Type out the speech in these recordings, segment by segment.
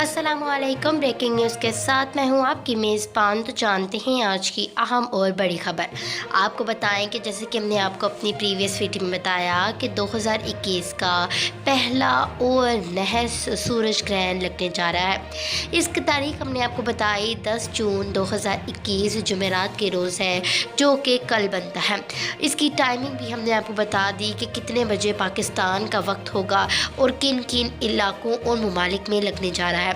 अस्सलामुअलैकुम। Breaking news के साथ मैं हूं आपकी मेज़बान। तो जानते हैं आज की अहम और बड़ी खबर। आपको बताएं कि जैसे कि हमने आपको अपनी प्रीवियस वीडियो में बताया कि 2021 का पहला और नहस सूरज ग्रहण लगने जा रहा है। इसकी तारीख हमने आपको बताई 10 जून 2021 जुमेरात के रोज़ है, जो कि कल बनता है। इसकी टाइमिंग भी हमने आपको बता दी कि कितने बजे पाकिस्तान का वक्त होगा और किन किन इलाकों और ममालिक में लगने जा रहा है।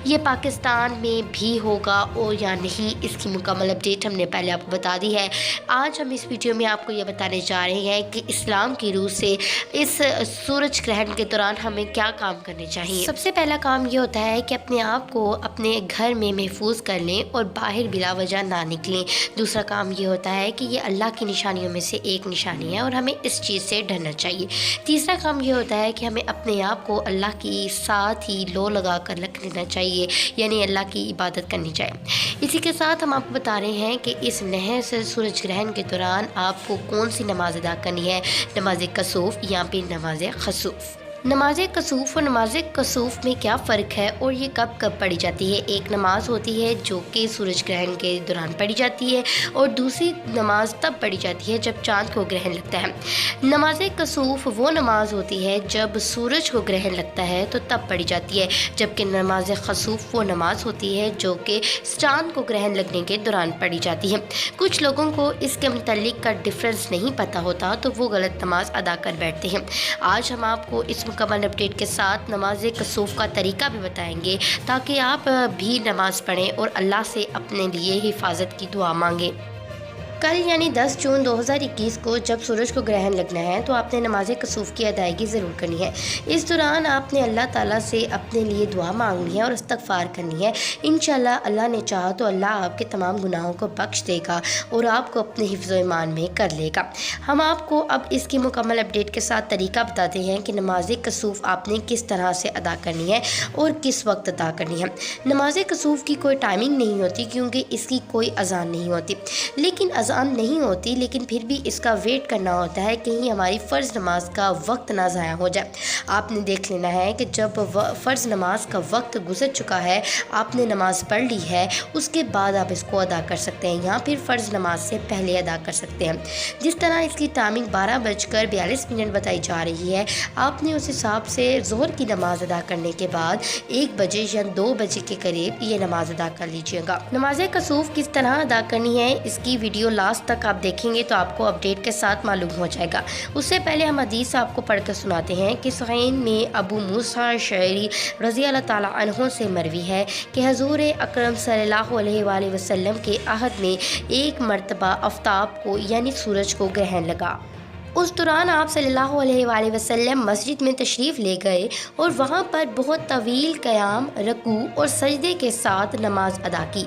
ये पाकिस्तान में भी होगा और या नहीं, इसकी मुकम्मल अपडेट हमने पहले आपको बता दी है। आज हम इस वीडियो में आपको ये बताने जा रहे हैं कि इस्लाम की रूह से इस सूरज ग्रहण के दौरान हमें क्या काम करने चाहिए। सबसे पहला काम ये होता है कि अपने आप को अपने घर में महफूज कर लें और बाहर बिला वजह ना निकलें। दूसरा काम ये होता है कि ये अल्लाह की निशानियों में से एक निशानी है और हमें इस चीज़ से डरना चाहिए। तीसरा काम ये होता है कि हमें अपने आप को अल्लाह की साथ ही लो लगा कर रख लेना चाहिए, यानी अल्लाह की इबादत करनी चाहिए। इसी के साथ हम आपको बता रहे हैं कि इस नहस सूरज ग्रहण के दौरान आपको कौन सी नमाज अदा करनी है, नमाज कसूफ या फिर नमाज खसूफ। नमाज कसूफ और नमाज कसूफ में क्या फ़र्क है और ये कब कब पढ़ी जाती है। एक नमाज होती है जो कि सूरज ग्रहण के दौरान पढ़ी जाती है और दूसरी नमाज तब पढ़ी जाती है जब चाँद को ग्रहण लगता है। नमाज कसूफ वो नमाज होती है जब सूरज को ग्रहण लगता है तो तब पढ़ी जाती है, जबकि नमाज खसूफ वो नमाज होती है जो कि चाँद को ग्रहण लगने के दौरान पढ़ी जाती है। कुछ लोगों को इसके मुतालिक का डिफरेंस नहीं पता होता तो वो गलत नमाज अदा कर बैठते हैं। आज हम आपको इस मुकम्मल अपडेट के साथ नमाज कसूफ का तरीका भी बताएंगे ताकि आप भी नमाज़ पढ़ें और अल्लाह से अपने लिए हिफाजत की दुआ मांगें। कल यानी 10 जून 2021 को जब सूरज को ग्रहण लगना है तो आपने नमाज कसूफ की अदायगी ज़रूर करनी है। इस दौरान आपने अल्लाह ताला से अपने लिए दुआ मांगनी है और इस्तग़फ़ार करनी है। इंशाअल्लाह अल्लाह ने चाहा तो अल्लाह आपके तमाम गुनाहों को बख्श देगा और आपको अपने हिफ्ज़ व ईमान में कर लेगा। हम आपको अब इसकी मुकम्मल अपडेट के साथ तरीका बताते हैं कि नमाज कसूफ आपने किस तरह से अदा करनी है और किस वक्त अदा करनी है। नमाज कसूफ की कोई टाइमिंग नहीं होती क्योंकि इसकी कोई अज़ान नहीं होती, लेकिन अज़ान नहीं होती लेकिन फिर भी इसका वेट करना होता है कहीं हमारी फ़र्ज़ नमाज का वक्त ना ज़ाया हो जाए। आपने देख लेना है कि जब फ़र्ज़ नमाज का वक्त गुजर चुका है, आपने नमाज़ पढ़ ली है, उसके बाद आप इसको अदा कर सकते हैं या फिर फ़र्ज़ नमाज से पहले अदा कर सकते हैं। जिस तरह इसकी टाइमिंग 12:42 बताई जा रही है, आपने उस हिसाब से ज़ोहर की नमाज़ अदा करने के बाद 1 बजे या 2 बजे के करीब ये नमाज़ अदा कर लीजिएगा। नमाज कसूफ किस तरह अदा करनी है इसकी वीडियो लास्ट तक आप देखेंगे तो आपको अपडेट के साथ मालूम हो जाएगा। उससे पहले हम हदीस आपको पढ़ कर सुनाते हैं कि सहीह में अबू मूसा अशअरी रज़ी अल्लाह ताला अन्हु से मरवी है कि हज़ूर अकरम सल्लल्लाहु अलैहि वसल्लम के अहद में एक मरतबा आफ्ताब को यानी सूरज को ग्रहण लगा। उस दौरान आप सल्लल्लाहु अलैहि वसल्लम मस्जिद में तशरीफ़ ले गए और वहाँ पर बहुत तवील क़याम, रकू और सजदे के साथ नमाज अदा की।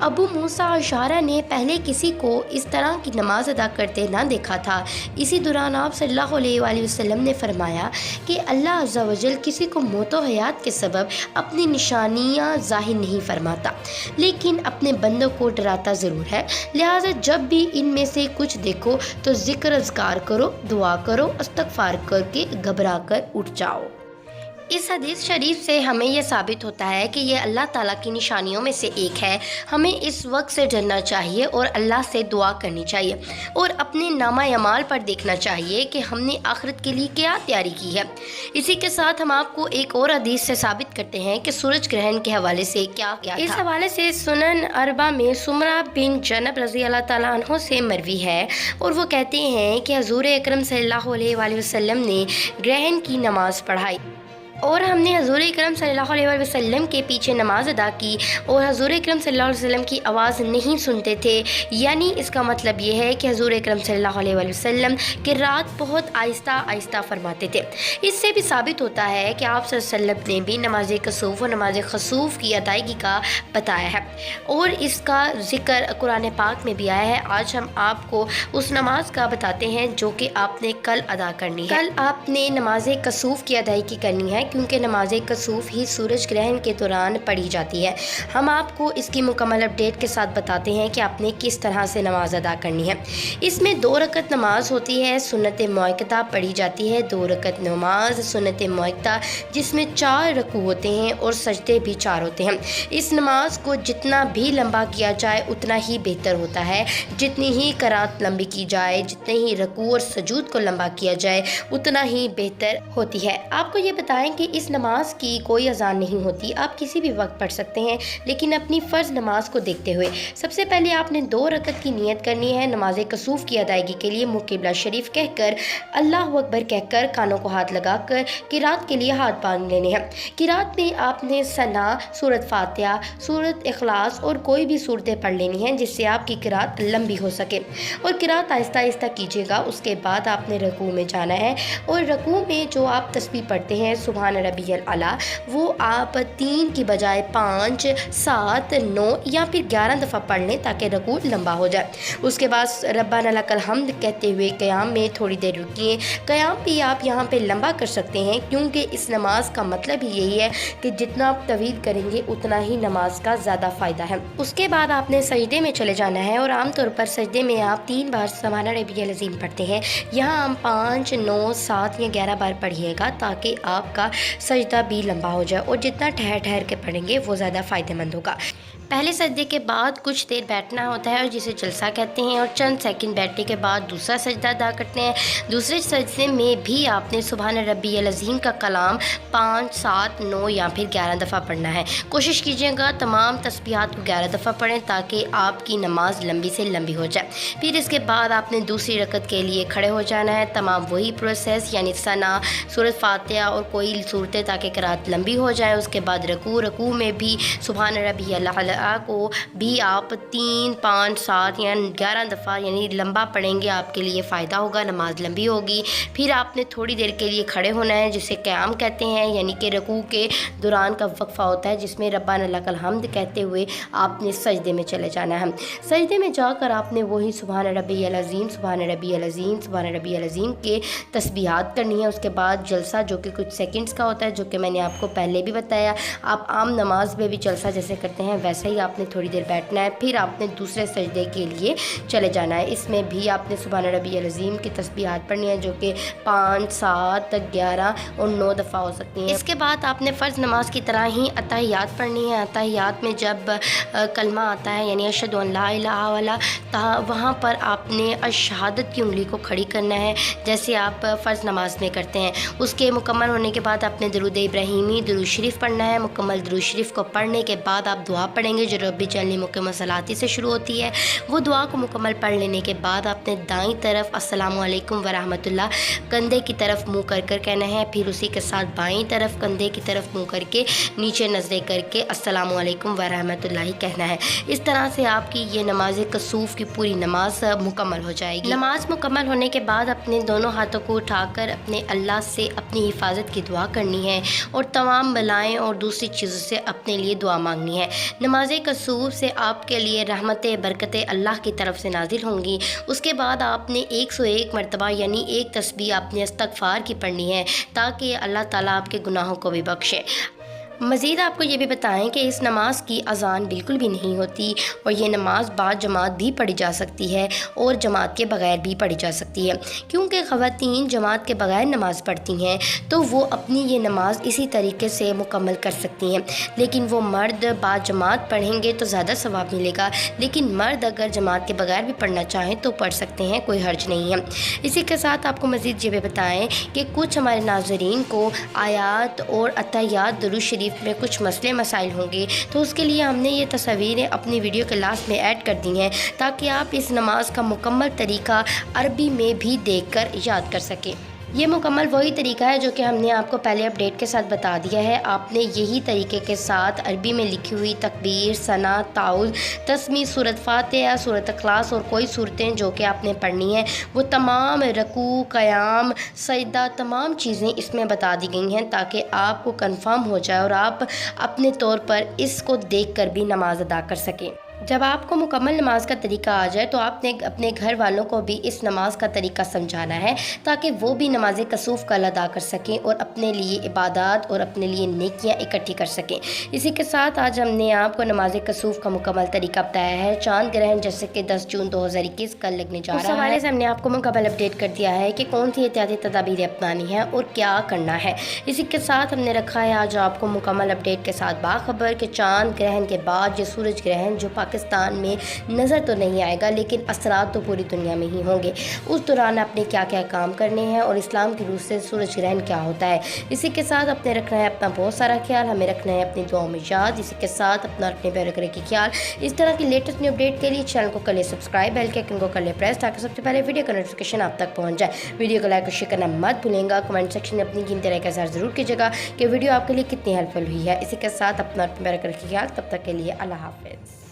अबू मूसा अशअरी ने पहले किसी को इस तरह की नमाज अदा करते ना देखा था। इसी दौरान आप सल्लल्लाहु अलैहि वसल्लम ने फरमाया कि अल्लाह अज़्ज़ा वजल किसी को मौत व हयात के सबब अपनी निशानियाँ ज़ाहिर नहीं फरमाता, लेकिन अपने बंदों को डराता ज़रूर है। लिहाजा जब भी इनमें से कुछ देखो तो ज़िक्र अज़कार करो, दुआ करो, इस्तग़फ़ार करके घबरा कर उठ जाओ। इस हदीस शरीफ से हमें यह साबित होता है कि ये अल्लाह ताला की निशानियों में से एक है। हमें इस वक्त से डरना चाहिए और अल्लाह से दुआ करनी चाहिए और अपने नामा अमाल पर देखना चाहिए कि हमने आखिरत के लिए क्या तैयारी की है। इसी के साथ हम आपको एक और हदीस से साबित करते हैं कि सूरज ग्रहण के हवाले से क्या था। इस हवाले से सुनन अरबा में सुमरा बिन जनब रज़ी अल्लाह ताला अन्हु से मरवी है और वो कहते हैं कि हज़ूर अकरम सल्लल्लाहु अलैहि वसल्लम ने ग्रहण की नमाज़ पढ़ाई और हमने हज़ूर अकरम सल्लल्लाहु अलैहि वसल्लम के पीछे नमाज अदा की और हज़ूर अकरम सल्लल्लाहु अलैहि वसल्लम की आवाज़ नहीं सुनते थे। यानी इसका मतलब ये है कि हज़ूर अकरम सल्लल्लाहु अलैहि वसल्लम की रात बहुत आहिस्ता आहिस्ता फरमाते थे। इससे भी साबित होता है कि आप सल्लल्लाहु अलैहि वसल्लम ने भी नमाज कसूफ और नमाज खसूफ की अदायगी का बताया है और इसका ज़िक्र कुरान पाक में भी आया है। आज हम आपको उस नमाज का बताते हैं जो कि आपने कल अदा करनी है। कल आपने नमाज कसूफ की अदायगी करनी है क्योंकि नमाज कसूफ ही सूरज ग्रहण के दौरान पढ़ी जाती है। हम आपको इसकी मुकम्मल अपडेट के साथ बताते हैं कि आपने किस तरह से नमाज अदा करनी है। इसमें 2 रकत नमाज होती है, सुन्नत मुअक्कदा पढ़ी जाती है। 2 रकत नमाज सुन्नत मुअक्कदा जिसमें 4 रकू होते हैं और सजदे भी 4 होते हैं। इस नमाज को जितना भी लंबा किया जाए उतना ही बेहतर होता है। जितनी ही क़रात लंबी की जाए, जितने ही रकू और सजूद को लंबा किया जाए उतना ही बेहतर होती है। आपको ये बताएं कि इस नमाज की कोई अजान नहीं होती, आप किसी भी वक्त पढ़ सकते हैं, लेकिन अपनी फ़र्ज़ नमाज को देखते हुए सबसे पहले आपने 2 रकत की नियत करनी है। नमाज कसूफ की अदायगी के लिए मुँह क़िबला शरीफ कहकर अल्लाह अकबर कहकर कानों को हाथ लगाकर किरात के लिए हाथ बांध लेने हैं। किरात में आपने सना, सूरत फातिहा, सूरत इखलास और कोई भी सूरतें पढ़ लेनी हैं जिससे आपकी किरात लंबी हो सके और किरात आहिस्ता आहिस्ता कीजिएगा। उसके बाद आपने रकू में जाना है और रकू में जो आप तस्बीह पढ़ते हैं सुभान रब्बियल आला, वो आप 3 की बजाय 5, 7, 9 या फिर 11 दफ़ा पढ़ लें ताकि रकू लंबा हो जाए। उसके बाद रब्बाना लकल हम्द कहते हुए क़याम में थोड़ी देर रुकिए। क़याम भी आप यहाँ पे लंबा कर सकते हैं क्योंकि इस नमाज का मतलब ही यही है कि जितना आप तवील करेंगे उतना ही नमाज का ज़्यादा फ़ायदा है। उसके बाद आपने सजदे में चले जाना है और आमतौर पर सजदे में आप 3 बार सुभान रब्बियल अज़ीम पढ़ते हैं। यहाँ हम 5, 9, 7 या 11 बार पढ़िएगा ताकि आपका सजदा भी लंबा हो जाए और जितना ठहर ठहर के पढ़ेंगे वो ज़्यादा फ़ायदेमंद होगा। पहले सजदे के बाद कुछ देर बैठना होता है और जिसे जलसा कहते हैं और चंद सेकंड बैठने के बाद दूसरा सजदा अदा करते हैं। दूसरे सजदे में भी आपने सुभान रब्बियल अज़ीम का कलाम 5, 7, 9 या फिर 11 दफ़ा पढ़ना है। कोशिश कीजिएगा तमाम तस्बीहात को 11 दफ़ा पढ़ें ताकि आपकी नमाज लंबी से लंबी हो जाए। फिर इसके बाद आपने दूसरी रकत के लिए खड़े हो जाना है। तमाम वही प्रोसेस यानी सना, सूरत फातिहा और कोई सूरतें ताकि क़रात लंबी हो जाए। उसके बाद रकू में भी सुभान रब्बियल आला को भी आप 3, 5, 7 या 11 दफ़ा यानी लंबा पढ़ेंगे, आपके लिए फ़ायदा होगा, नमाज लंबी होगी। फिर आपने थोड़ी देर के लिए खड़े होना है जिसे क़याम कहते हैं, यानी कि रकू के दौरान का वक्फ़ा होता है जिसमें रब्बाना लकल हम्द कहते हुए आपने सजदे में चले जाना है। सजदे में जाकर आपने वही सुभान रब्बियल अज़ीम, सुभान रब्बियल अज़ीम, सुभान रब्बियल अज़ीम के तस्बीहात करनी है। उसके बाद जलसा जो कि कुछ सेकंड्स का होता है, जो कि मैंने आपको पहले भी बताया। आप आम नमाज में भी जलसा जैसे करते हैं वैसे ही आपने थोड़ी देर बैठना है। फिर आपने दूसरे सजदे के लिए चले जाना है। इसमें भी आपने सुभान रब्बियल अज़ीम की तस्बीहात पढ़नी है जो कि 5, 7, 11 और 9 दफ़ा हो सकती हैं। इसके बाद आपने फ़र्ज़ नमाज की तरह ही अत्तहियात पढ़नी है। अत्तहियात में जब कलमा आता है यानी अशहदु अन ला इलाहा इल्लल्लाह, वहाँ पर आपने अशहादत की उंगली को खड़ी करना है जैसे आप फ़र्ज़ नमाज में करते हैं। उसके मुकम्मल होने के बाद आपने दरूद इब्राहिमी, दरूद शरीफ पढ़ना है। मुकम्मल दरूद शरीफ को पढ़ने के बाद आप दुआ पढ़ेंगे जो रब्बी जल्ली मुकम्मल सलाती से शुरू होती है। वो दुआ को मुकम्मल पढ़ लेने के बाद आपने दाईं तरफ अस्सलामु अलैकुम व रहमतुल्लाह कंधे की तरफ मुँह कर कर कहना है। फिर उसी के साथ बाईं तरफ कंधे की तरफ मुँह करके नीचे नज़रें करके अस्सलामु अलैकुम व रहमतुल्लाह कहना है। इस तरह से आपकी ये नमाज कसूफ की पूरी नमाज मुकम्मल हो जाएगी। नमाज मुकम्मल होने के बाद अपने दोनों हाथों को उठाकर अपने अल्लाह से अपनी हिफाजत की दुआ करनी है और तमाम बलाएँ और दूसरी चीज़ों से अपने लिए दुआ मांगनी है। नमाज कसूफ से आपके लिए रहमतें बरकतें अल्लाह की तरफ से नाजिल होंगी। उसके बाद आपने 101 मरतबा यानी एक तस्बीह आपने इस्तग़फ़ार की पढ़नी है ताकि अल्लाह ताला आपके गुनाहों को भी बख्शे। मज़ीद आपको ये भी बताएं कि इस नमाज की अज़ान बिल्कुल भी नहीं होती और ये नमाज बाद जमात भी पढ़ी जा सकती है और जमात के बग़ैर भी पढ़ी जा सकती है, क्योंकि ख़वातीन जमात के बग़ैर नमाज़ पढ़ती हैं तो वो अपनी ये नमाज इसी तरीके से मुकम्मल कर सकती हैं। लेकिन वो मर्द बाद जमात पढ़ेंगे तो ज़्यादा सवाब मिलेगा, लेकिन मर्द अगर जमात के बग़ैर भी पढ़ना चाहें तो पढ़ सकते हैं, कोई हर्ज नहीं है। इसी के साथ आपको मज़ीद ये भी बताएँ कि कुछ हमारे नाज़रीन को आयात और अत्तहियात दुरूद शरीफ में कुछ मसले मसाइल होंगे, तो उसके लिए हमने ये तस्वीरें अपनी वीडियो के लास्ट में ऐड कर दी हैं ताकि आप इस नमाज का मुकम्मल तरीका अरबी में भी देखकर याद कर सकें। ये मुकम्मल वही तरीका है जो कि हमने आपको पहले अपडेट के साथ बता दिया है। आपने यही तरीके के साथ अरबी में लिखी हुई तकबीर, सना, ताउज़, तस्मी, सूरत फातिहा, सूरत इखलास और कोई सूरतें जो कि आपने पढ़नी है वो तमाम रकू, क़याम, सजदा तमाम चीज़ें इसमें बता दी गई हैं ताकि आपको कंफर्म हो जाए और आप अपने तौर पर इसको देख कर भी नमाज अदा कर सकें। जब आपको मुकम्मल नमाज का तरीका आ जाए तो आपने अपने घर वालों को भी इस नमाज का तरीका समझाना है ताकि वो भी नमाज कसूफ़ कल अदा कर सकें और अपने लिए इबादत और अपने लिए नेकियां इकट्ठी कर सकें। इसी के साथ आज हमने आपको नमाज कसूफ़ का मुकम्मल तरीका बताया है। चांद ग्रहण जैसे कि 10 जून 2021 कल लगने जा रहा है। उस हवाले से हमने आपको मुकम्मल अपडेट कर दिया है कि कौन सी एहतियाती तदाबीरें अपनानी है और क्या करना है। इसी के साथ हमने रखा है आज आपको मुकम्मल अपडेट के साथ बाखबर कि चांद ग्रहण के बाद ये सूरज ग्रहण जो पाकिस्तान में नज़र तो नहीं आएगा लेकिन असरात तो पूरी दुनिया में ही होंगे। उस दौरान आपने क्या क्या काम करने हैं और इस्लाम की रूह से सूरज ग्रहण क्या होता है। इसी के साथ अपने रखना है अपना बहुत सारा ख्याल, हमें रखना है अपनी दुआओं में याद। इसी के साथ अपना अपने प्यारे करे की ख्याल। इस तरह की लेटेस्ट न्यू अपडेट के लिए चैनल को कर ले सब्सक्राइब, बेल के आइकन को कर ले प्रेस ताकि सबसे पहले वीडियो का नोटिफिकेशन आप तक पहुँच जाए। वीडियो को लाइक और शेयर करना मत भूलेंगे। कमेंट सेक्शन में अपनी कीमती राय का इज़हार ज़रूर कीजिएगा कि वीडियो आपके लिए कितनी हेल्पफुल हुई है। इसी के साथ अपना प्यारे करे की ख्याल। तब तक के लिए अल्लाह हाफ़िज़।